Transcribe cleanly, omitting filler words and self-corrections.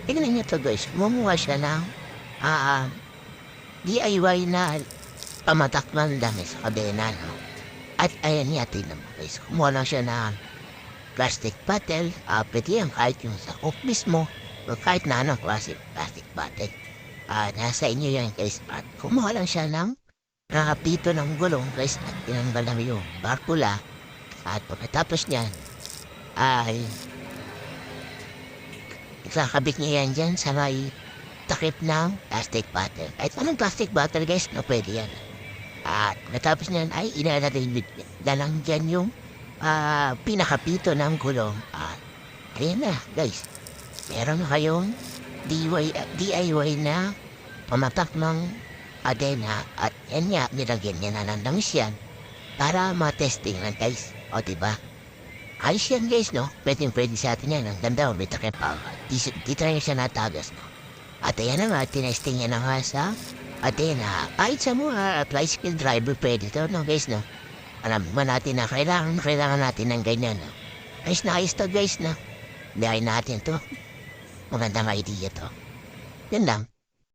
Tingnan niyo 'to guys, gumawa siya ng, ah, DIY na pamatakman dami sa kadena 'no. At ayan niya tingnan mo guys, kumuha lang siya ng plastic bottle, puwede yan kahit yung sa Coke mismo o kahit na anong klaseng plastic bottle. Nasa inyo yan guys at kumuha lang siya ng pito ng gulong guys at tinanggal lang yung barkula at pagkatapos niyan ay ikakabit niya yan dyan sa may takip ng plastic bottle. Kahit anong plastic bottle guys, no, pwede yan. At matapos niyan ay inalalagay na lang dyan yung pinakapito ng gulong. At ayan na guys, meron na kayong DIY na pamatak ng kadena at yan nga, nilagyan niya na ng langis yan para matesting lang guys. O diba? Ayos yan guys, no? Pwede sa atin yan. Ang ganda, may takip pa. Dito na siya natagas, no? At ayan na nga, tinesting niya na nga sa Athena. Kahit sa mga tricycle driver pwede to, no guys, no? Alam mo natin na kailangan natin ng ganyan, no? Ayos to guys, no? Biyahin natin to. Magandang idea to. Yan lang.